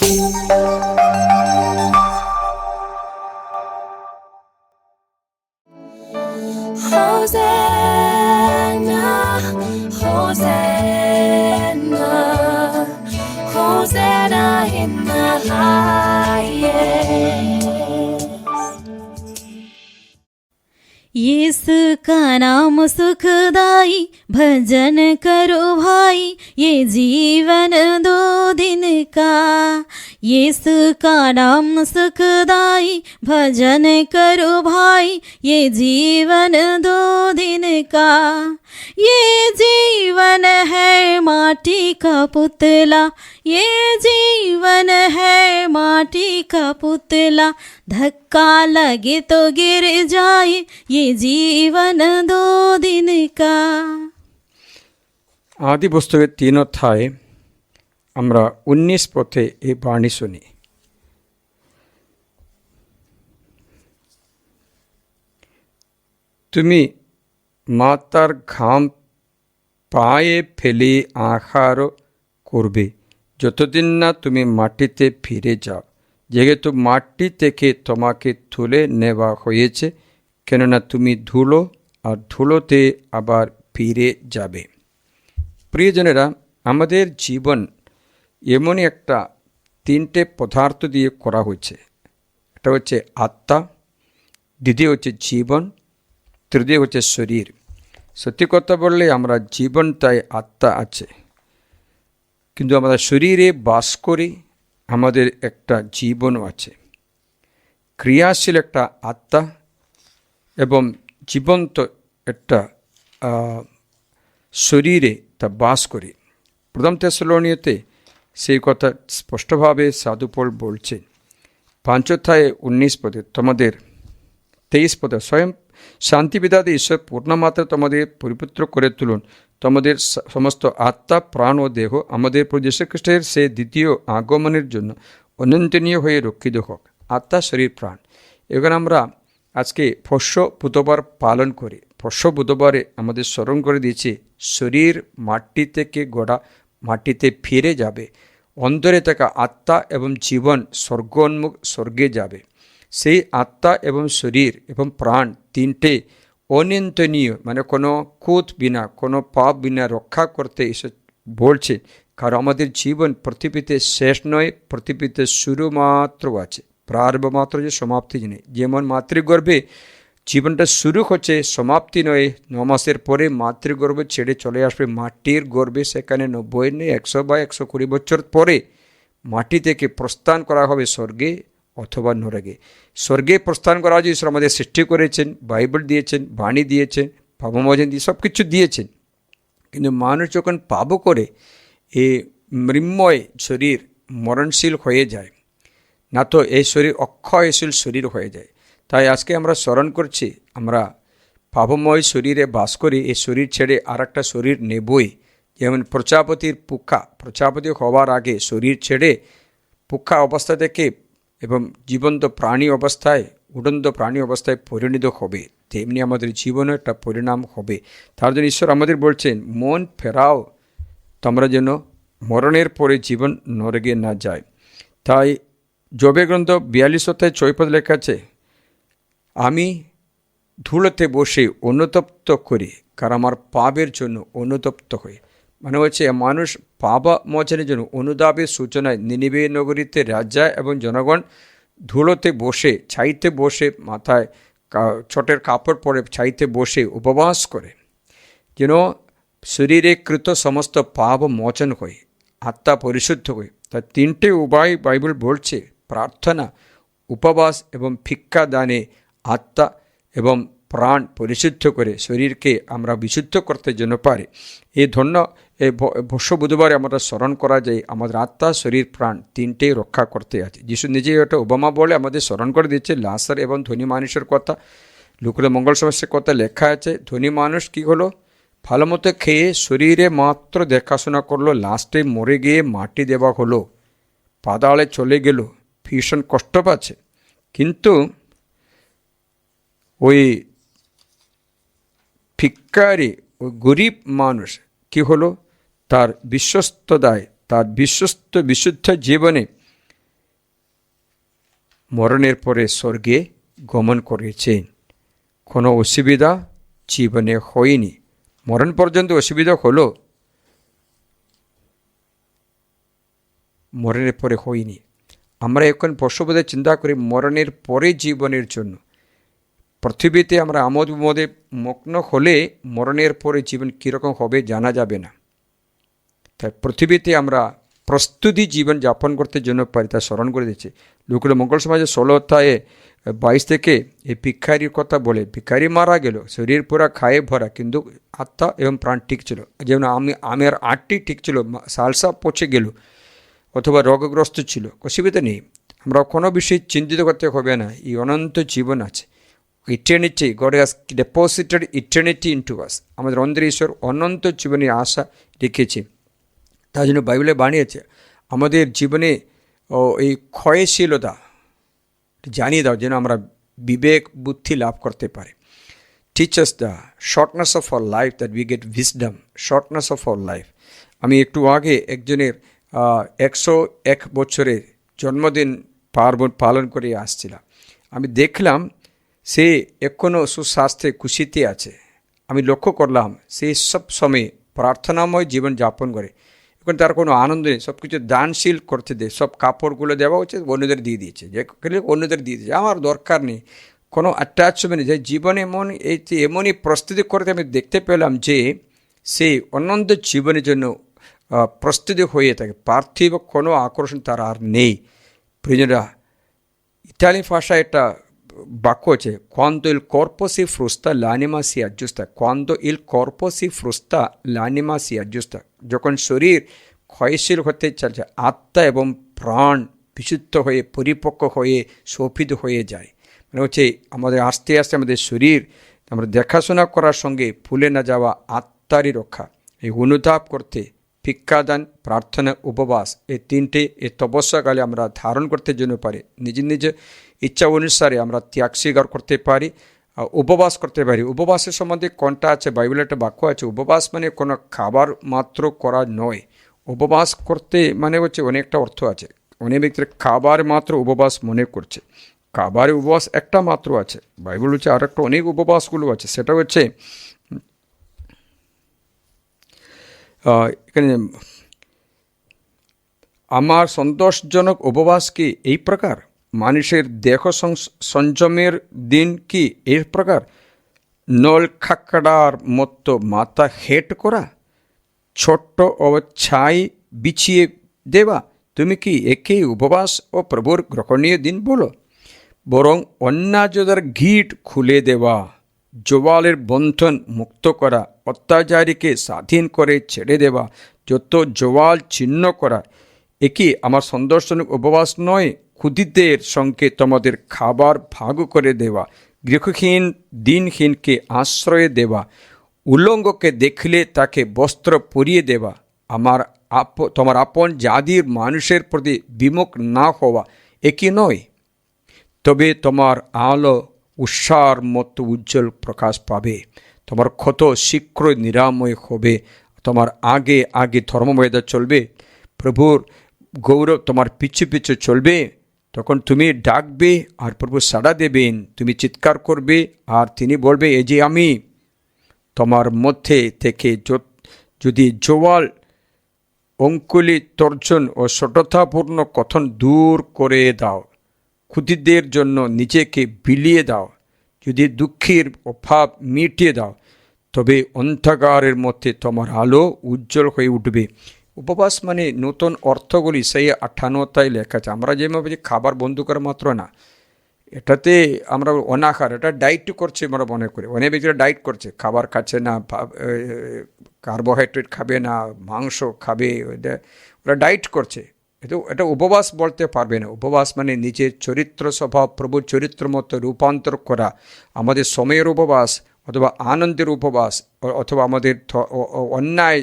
Hosanna, Hosanna, Hosanna in the highest. यीशु का नाम सुखदाई, भजन करो भाई, ये जीवन 2 दिन का। यीशु का नाम सुखदाई, भजन करो भाई, ये जीवन 2 दिन का। ये जीवन है माटी का पुतला, ये जीवन है माटी का पुतला, धक्का लगे तो गिर जाए, ये जीवन 2 दिन का। আদি পুস্তকের 3 অধ্যায়ে আমরা 19 পথে এই বাণী শুনি। তুমি মাতার ঘাম পায়ে ফেলে আহার করবে যতদিন না তুমি মাটিতে ফিরে যাও, যেহেতু মাটি থেকে তোমাকে তুলে নেওয়া হয়েছে, কেননা তুমি ধুলো আর ধুলোতে আবার ফিরে যাবে। প্রিয়জনেরা, আমাদের জীবন এমনই একটা 3টে পদার্থ দিয়ে করা হয়েছে। একটা হচ্ছে আত্মা, দ্বিতীয় হচ্ছে জীবন, তৃতীয় হচ্ছে শরীর। সত্যি কথা বললে আমরা জীবনটাই আত্মা আছে, কিন্তু আমরা শরীরে বাস করি, আমাদের একটা জীবনও আছে। ক্রিয়াশীল একটা আত্মা এবং জীবন্ত একটা শরীরে তা বাস করি। প্রথম থেসলোনিয়াতে সেই কথা স্পষ্টভাবে সাধু পৌল বলছেন। 5 অধ্যায়ে 19 পদে, তোমাদের 23 পদে, স্বয়ং শান্তিবিদাতে ঈশ্বর পূর্ণমাত্রা তোমাদের পরিপুত্র করে তুলুন, তোমাদের সমস্ত আত্মা, প্রাণ ও দেহ আমাদের প্রভু যীশু খ্রিস্টের সে দ্বিতীয় আগমনের জন্য অনন্তনীয় হয়ে রক্ষিত হোক। আত্মা, শরীর, প্রাণ। এখানে আমরা আজকে পরশ বুধবার পালন করি। পরশ বুধবারে আমাদের স্মরণ করে দিয়েছে শরীর মাটি থেকে গড়া, মাটিতে ফিরে যাবে। অন্তরে থাকা আত্মা এবং জীবন স্বর্গোন্মুখ, স্বর্গে যাবে। সেই আত্মা এবং শরীর এবং প্রাণ 3টে অনিয়ন্ত্রণীয়, মানে কোনো খুঁত বিনা, কোনো পাপ বিনা রক্ষা করতে এসে বলছে। কারণ আমাদের জীবন পৃথিবীতে শেষ নয়, পৃথিবীতে শুরু মাত্র আছে, প্রারম্ভ মাত্র, যে সমাপ্তি নেই। যেমন মাতৃগর্ভে জীবনটা শুরু হচ্ছে, সমাপ্তি নয়। 9 মাসের পরে মাতৃগর্ভে ছেড়ে চলে আসবে মাটির গর্ভে, সেখানে 90 নেই 100 বা 120 বছর পরে মাটি থেকে প্রস্থান করা হবে স্বর্গে অথবা নরকে। স্বর্গে প্রস্থান করা যে ঈশ্বর আমাদের সৃষ্টি করেছেন, বাইবেল দিয়েছেন, বাণী দিয়েছেন, পাপমোচন দিয়ে সব কিছু দিয়েছেন। কিন্তু মানুষ যখন পাপ করে এই মৃন্ময় শরীর মরণশীল হয়ে যায়, না তো এই শরীর অক্ষয়শীল শরীর হয়ে যায়। তাই আজকে আমরা স্মরণ করছি, আমরা পাপময় শরীরে বাস করি, এই শরীর ছেড়ে আর একটা শরীর নেবই। যেমন প্রজাপতির পুক্ষা, প্রজাপতি হওয়ার আগে শরীর ছেড়ে পুক্ষা অবস্থা থেকে এবং জীবন্ত প্রাণী অবস্থায়, উড়ন্ত প্রাণী অবস্থায় পরিণত হবে, তেমনি আমাদের জীবনে একটা পরিণাম হবে। তার জন্য ঈশ্বর আমাদের বলছেন, মন ফেরাও, তোমরা যেন মরণের পরে জীবন নরকে না যায়। তাই যোবের গ্রন্থ 42 অধ্যায় 6 পদ লেখা আছে, আমি ধুলোতে বসে অনুতপ্ত করি, কারণ আমার পাপের জন্য অনুতপ্ত হয়ে। মানে হচ্ছে মানুষ পাপ মোচনের জন্য অনুতাপের সূচনায় নিনিবে নগরীতে রাজা এবং জনগণ ধুলোতে বসে, ছাইতে বসে, মাথায় ছোটের কাপড় পরে ছাইতে বসে উপবাস করে, যেন শরীরে কৃত সমস্ত পাপ মোচন হয়, আত্মা পরিশুদ্ধ হয়। তার 3টে উপায় বাইবেল বলছে, প্রার্থনা, উপবাস এবং ভিক্ষা দানে আত্মা এবং প্রাণ পরিশুদ্ধ করে শরীরকে আমরা বিশুদ্ধ করতে জন্য পারি। এই ভস্য বুধবারে আমরা স্মরণ করা যায় আমাদের আত্মা, শরীর, প্রাণ 3টেই রক্ষা করতে আছে। যিশু নিজেই ওটা ওবামা বলে আমাদের স্মরণ করে দিচ্ছে। লাজার এবং ধনী মানুষের কথা, লুকানো মঙ্গল সমস্যার কথা লেখা আছে। ধনী মানুষ কি হলো, ভালো মতো খেয়ে শরীরে মাত্র দেখাশোনা করলো, লাস্টে মরে গিয়ে মাটি দেওয়া হলো, পাতালে চলে গেল, ভীষণ কষ্ট পাচ্ছে। কিন্তু ওই ভিক্ষারি, ওই গরিব মানুষ কি হলো, তার বিশ্বস্ততায়, তার বিশ্বস্ত বিশুদ্ধ জীবনে মরণের পরে স্বর্গে গমন করেছেন। কোনো অসুবিধা জীবনে হয়নি। মরণ পর্যন্ত অসুবিধা হলো, মরণের পরে হয়নি। আমরা এখন বসবাসে চিন্তা করি মরণের পরে জীবনের জন্য। পৃথিবীতে আমরা আমোদ বিমোদে মগ্ন হলে মরণের পরে জীবন কীরকম হবে জানা যাবে না। তাই পৃথিবীতে আমরা প্রস্তুতি জীবন যাপন করতে জন্য পারি, তা স্মরণ করে দিচ্ছে। লোকের মঙ্গল সমাজে 16 অধ্যায়ে 22 থেকে এই ভিক্ষারির কথা বলে। ভিক্ষারি মারা গেল, শরীর পুরা খায়ে ভরা, কিন্তু আত্মা এবং প্রাণ ঠিক ছিল। যেমন আমার আটটি ঠিক ছিল, সালসা পচে গেল অথবা রোগগ্রস্ত ছিল, অসুবিধা নেই। আমরা কোনো বিষয়ে চিন্তিত করতে হবে না। এই অনন্ত জীবন আছে, eternity, God has deposited eternity into us. আমাদের অন্তরে ঈশ্বর অনন্ত জীবনের আশা রেখেছে। তার জন্য বাইবেলে বানিয়েছে আমাদের জীবনে এই ক্ষয়শীলতা জানিয়ে দাও, যেন আমরা বিবেক বুদ্ধি লাভ করতে পারি। Teach us the shortness of our life that we get wisdom, shortness of our life. আমি একটু আগে একজনের 101 বছরের জন্মদিন পালন করে আসছিলাম। আমি দেখলাম সে এখনও সুস্বাস্থ্যে খুশিতে আছে। আমি লক্ষ্য করলাম সে সব সময় প্রার্থনাময় জীবন যাপন করে। এখন তার কোনো আনন্দ নেই, সব কিছু দানশীল করতে দেয়। সব কাপড়গুলো দেওয়া হচ্ছে, অন্যদের দিয়ে দিয়েছে, যে অন্যদের দিয়ে দিয়েছে, আমার দরকার নেই, কোনো অ্যাটাচমেন্ট নেই। যে জীবনে এমনই প্রস্তুতি করতে আমি দেখতে পেলাম যে সে অনন্ত জীবনের জন্য প্রস্তুতি হয়ে থাকে। পার্থিব কোনো আকর্ষণ তার আর নেই। প্রিয়জনরা, ইতালি ভাষায় একটা বাক্য আছে, quando il corpo si frusta l'anima si aggiusta, quando il corpo si frusta l'anima si aggiusta। যখন শরীর ক্ষয়শীল হতে চলছে, আত্মা এবং প্রাণ বিশুদ্ধ হয়ে পরিপক্ক হয়ে শোভিত হয়ে যায়। মানে হচ্ছে আমাদের আস্তে আস্তে আমাদের শরীর আমরা দেখাশোনা করার সঙ্গে ভুলে না যাওয়া আত্মারই রক্ষা। এই অনুতাপ করতে ভিক্ষাদান, প্রার্থনা, উপবাস, এই তিনটে এই তপস্যাকালে আমরা ধারণ করতে জন্য পারি। নিজ ইচ্ছা অনুসারে আমরা ত্যাগ স্বীকার করতে পারি, উপবাস করতে পারি। উপবাসের সম্বন্ধে কোনটা আছে, বাইবেলে একটা বাক্য আছে, উপবাস মানে কোনো খাবার মাত্র করা নয়। উপবাস করতে মানে হচ্ছে অনেকটা অর্থ আছে। অনেক ব্যক্তিরা খাবার মাত্র উপবাস মনে করছে। খাবারের উপবাস একটা মাত্র আছে, বাইবেল হচ্ছে আর একটা অনেক উপবাসগুলো আছে। সেটা হচ্ছে এখানে আমার সন্তোষজনক উপবাস কি এই প্রকার, মানুষের দেহ সংযমের দিন কি এই প্রকার, নল খাকড়ার মতো মাথা হেট করা, ছোট্ট ও ছাই বিছিয়ে দেওয়া, তুমি কি একেই উপবাস ও প্রভুর গ্রহণীয় দিন বলো? বরং অন্যাযদের গিট খুলে দেওয়া, জোয়ালের বন্ধন মুক্ত করা, অত্যাচারীকে স্বাধীন করে ছেড়ে দেওয়া, যত জোয়াল ছিন্ন করা, একই আমার সন্তোষজনক উপবাস নয়? ক্ষুদিতের সঙ্গে তোমাদের খাবার ভাগ করে দেওয়া, গৃহহীন দিনহীনকে আশ্রয় দেওয়া, উলঙ্গকে দেখলে তাকে বস্ত্র পরিয়ে দেওয়া, তোমার আপন জাতির মানুষের প্রতি বিমুখ না হওয়া, একই নয়? তবে তোমার আলো উৎসার মতো উজ্জ্বল প্রকাশ পাবে, তোমার ক্ষত শীঘ্রই নিরাময় হবে, তোমার আগে আগে ধর্মমর্যাদা চলবে, প্রভুর গৌরব তোমার পিছু পিছু চলবে। তখন তুমি ডাকবে আর প্রভু সাড়া দেবেন, তুমি চিৎকার করবে আর তিনি বলবে, এই যে আমি। তোমার মধ্যে থেকে যদি জোয়াল, অঙ্কুলি, তর্জন ও সততাপূর্ণ কথন দূর করে দাও, ক্ষুদিতদের জন্য নিজেকে বিলিয়ে দাও, যদি দুঃখের অভাব মিটিয়ে দাও, তবে অন্ধকারের মধ্যে তোমার আলো উজ্জ্বল হয়ে উঠবে। উপবাস মানে নতুন অর্থগুলি সেই 58টায় লেখা আছে। আমরা যেভাবে খাবার বন্ধ করা মাত্র না, এটাতে আমরা অনাহার, এটা ডায়েট করছে আমরা মনে করি। অনেক ব্যক্তিরা ডায়েট করছে, খাবার খাচ্ছে না, কার্বোহাইড্রেট খাবে না, মাংস খাবে, ওরা ডায়েট করছে। এটা উপবাস বলতে পারবে না। উপবাস মানে নিজের চরিত্র স্বভাব প্রভুর চরিত্র মতো রূপান্তর করা। আমাদের সময়ের উপবাস অথবা আনন্দের উপবাস অথবা আমাদের অন্যায়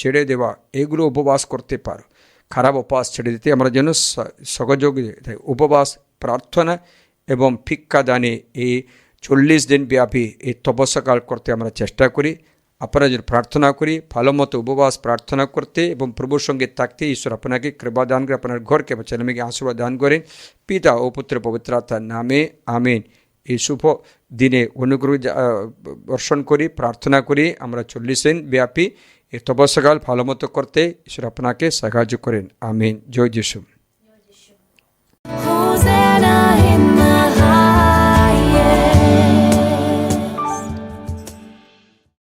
ছেড়ে দেওয়া, এগুলো উপবাস করতে পারো। খারাপ উপবাস ছেড়ে দিতে আমরা যেন সহযোগী। উপবাস, প্রার্থনা এবং ভিক্ষাদানে এই 40 দিন ব্যাপী এই তপস্যাকাল করতে আমরা চেষ্টা করি। আপনারা যদি প্রার্থনা করি ভালো মতো উপবাস প্রার্থনা করতে এবং প্রভুর সঙ্গে থাকতে ঈশ্বর আপনাকে কৃপা দান করে, আপনার ঘরকে এবং ছেলেমেয়েকে আশীর্বাদ দান করেন। পিতা ও পুত্র পবিত্র আত্মার নামে আমিন। এই শুভ দিনে অনুগ্রহ বর্ষণ করি, প্রার্থনা করি আমরা 40 দিন ব্যাপী এই তপস্যাকাল ভালো মতো করতে ঈশ্বর আপনাকে সাহায্য করেন। আমিন। জয় যিশু।